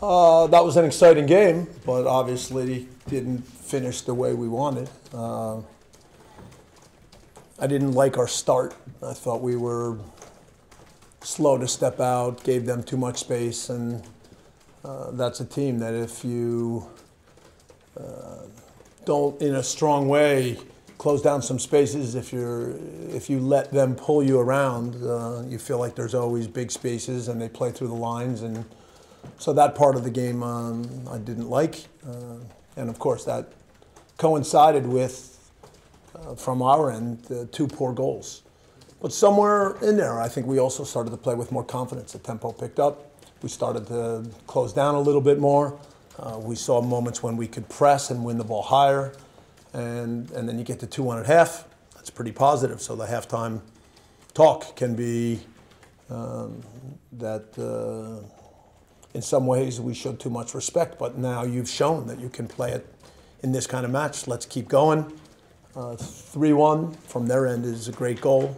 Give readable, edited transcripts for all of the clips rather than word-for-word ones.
That was an exciting game, but obviously didn't finish the way we wanted. I didn't like our start. I thought we were slow to step out, gave them too much space, and that's a team that if you don't, in a strong way, close down some spaces, if you let them pull you around, you feel like there's always big spaces and they play through the lines, and so that part of the game I didn't like, and of course that coincided with, from our end, 2 poor goals. But somewhere in there, I think we also started to play with more confidence. The tempo picked up. We started to close down a little bit more. We saw moments when we could press and win the ball higher. And then you get to 2-1 at half. That's pretty positive. So the halftime talk can be that in some ways we showed too much respect. But now you've shown that you can play it in this kind of match. Let's keep going. 3-1 from their end is a great goal.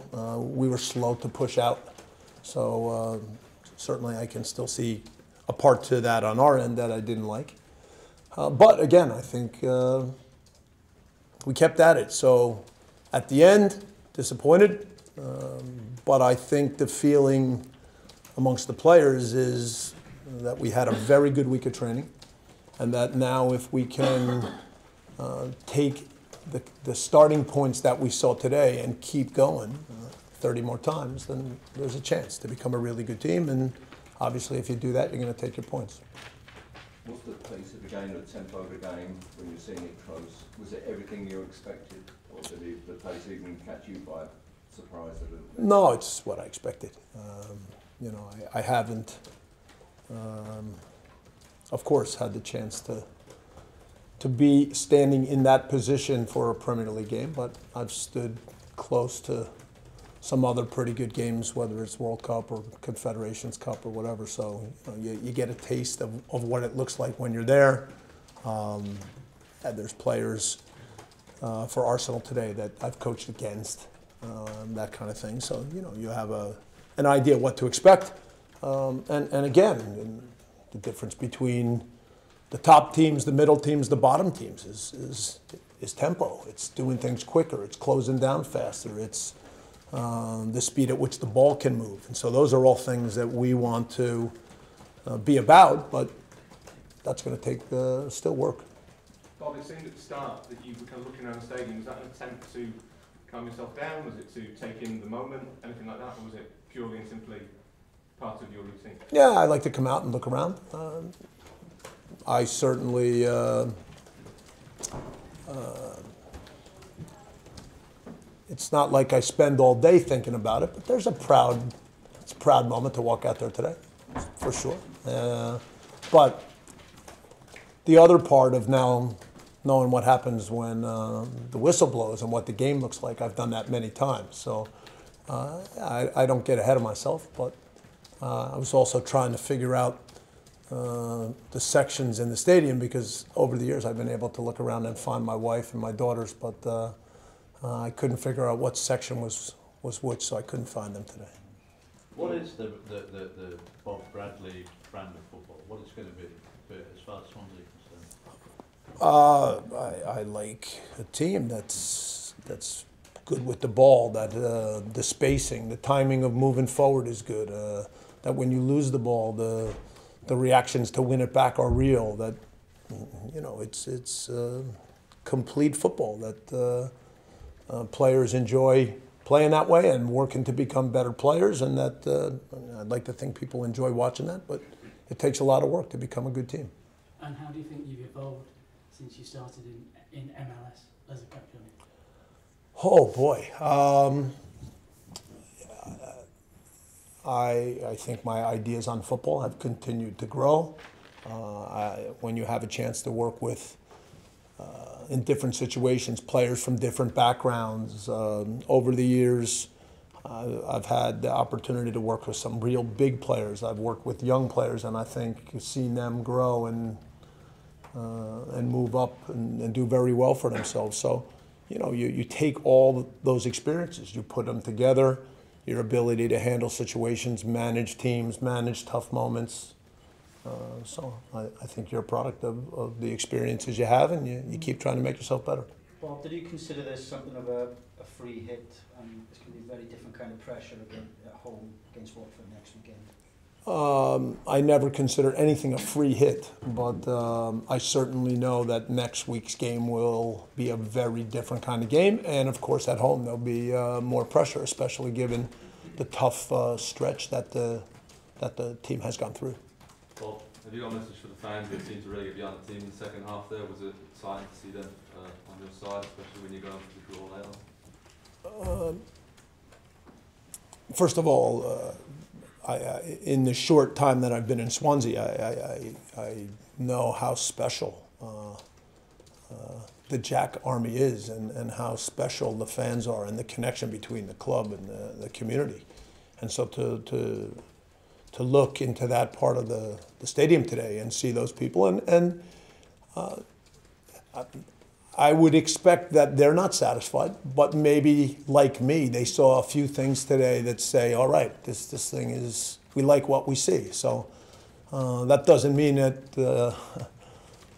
We were slow to push out. So certainly I can still see a part to that on our end that I didn't like. But again, I think we kept at it. So at the end, disappointed. But I think the feeling amongst the players is that we had a very good week of training. And that now if we can take the starting points that we saw today and keep going 30 more times, then there's a chance to become a really good team. And obviously, if you do that, you're going to take your points. What's the pace of the game, the tempo of the game when you're seeing it close? Was it everything you expected, or did the pace even catch you by surprise a little bit? No, it's what I expected. I haven't, of course, had the chance to be standing in that position for a Premier League game, but I've stood close to some other pretty good games, whether it's World Cup or Confederations Cup or whatever. So you get a taste of what it looks like when you're there. And there's players for Arsenal today that I've coached against, that kind of thing. So you have an idea what to expect. And again, the difference between the top teams, the middle teams, the bottom teams is tempo. It's doing things quicker. It's closing down faster. It's the speed at which the ball can move. And so those are all things that we want to be about, but that's going to take still work. Bob, it seemed at the start that you were kind of looking around the stadium. Was that an attempt to calm yourself down? Was it to take in the moment, anything like that? Or was it purely and simply part of your routine? Yeah, I like to come out and look around. I certainly it's not like I spend all day thinking about it, but there's it's a proud moment to walk out there today, for sure. But the other part of now knowing what happens when the whistle blows and what the game looks like, I've done that many times. So I don't get ahead of myself, but I was also trying to figure out the sections in the stadium, because over the years I've been able to look around and find my wife and my daughters, but I couldn't figure out what section was which, so I couldn't find them today. What is the Bob Bradley brand of football? What it's going to be as far as Swansea is concerned? I like a team that's good with the ball, that the spacing, the timing of moving forward is good, that when you lose the ball, the reactions to win it back are real, that it's complete football, that players enjoy playing that way and working to become better players, and that I'd like to think people enjoy watching that, but it takes a lot of work to become a good team. And how do you think you've evolved since you started in MLS as a captain? Oh boy, I think my ideas on football have continued to grow. When you have a chance to work with, in different situations, players from different backgrounds, over the years, I've had the opportunity to work with some real big players. I've worked with young players, and I think seeing them grow and move up and do very well for themselves. So, you take all those experiences, you put them together, your ability to handle situations, manage teams, manage tough moments, So I think you're a product of the experiences you have, and you keep trying to make yourself better. Bob, did you consider this something of a free hit? It's going to be a very different kind of pressure again at home against Watford next weekend. I never consider anything a free hit, but I certainly know that next week's game will be a very different kind of game, and of course at home there'll be more pressure, especially given the tough stretch that the team has gone through. Well, have you got a message for the fans that seem to really get behind the team in the second half there? Was it exciting to see them on your side, especially when you go for the draw later? First of all, in the short time that I've been in Swansea, I know how special the Jack Army is, and how special the fans are, and the connection between the club and the community. And so to look into that part of the stadium today and see those people, and I would expect that they're not satisfied, but maybe, like me, they saw a few things today that say, all right, this thing is, we like what we see. So that doesn't mean that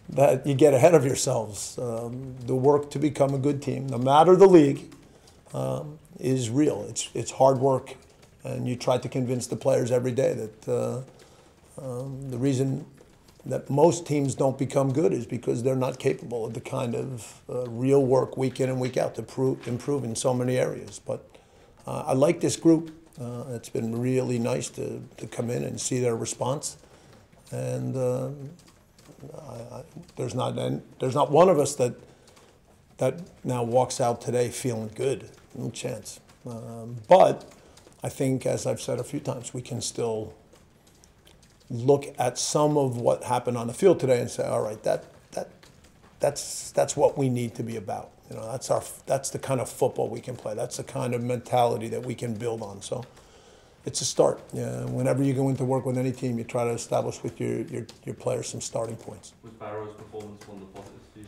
that you get ahead of yourselves. The work to become a good team, no matter the league, is real. It's hard work, and you try to convince the players every day that the reason that most teams don't become good is because they're not capable of the kind of real work week in and week out to improve in so many areas. But I like this group. It's been really nice to come in and see their response. And there's not one of us that now walks out today feeling good. No chance. But I think, as I've said a few times, we can still look at some of what happened on the field today and say, all right, that's what we need to be about. You know, that's the kind of football we can play. That's the kind of mentality that we can build on. So it's a start. Yeah, whenever you go into work with any team, you try to establish with your players some starting points. Was Barrow's performance one of the positives for you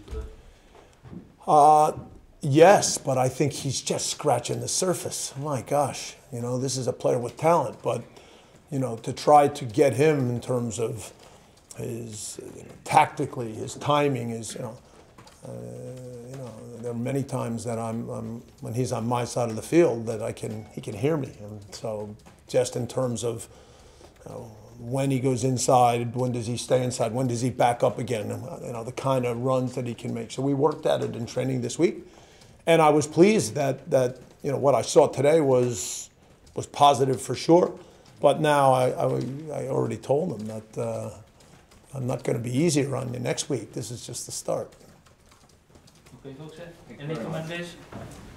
today? Yes, but I think he's just scratching the surface. My gosh, you know, this is a player with talent, but you know, to try to get him in terms of his tactically, his timing, his there are many times that when he's on my side of the field that he can hear me, and so just in terms of when he goes inside, when does he stay inside, when does he back up again, you know, the kind of runs that he can make. So we worked at it in training this week, and I was pleased that you know what I saw today was positive for sure. But now I already told him that I'm not going to be easier on you next week. This is just the start. Okay, folks. Any comments?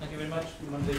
Thank you very much. Monday.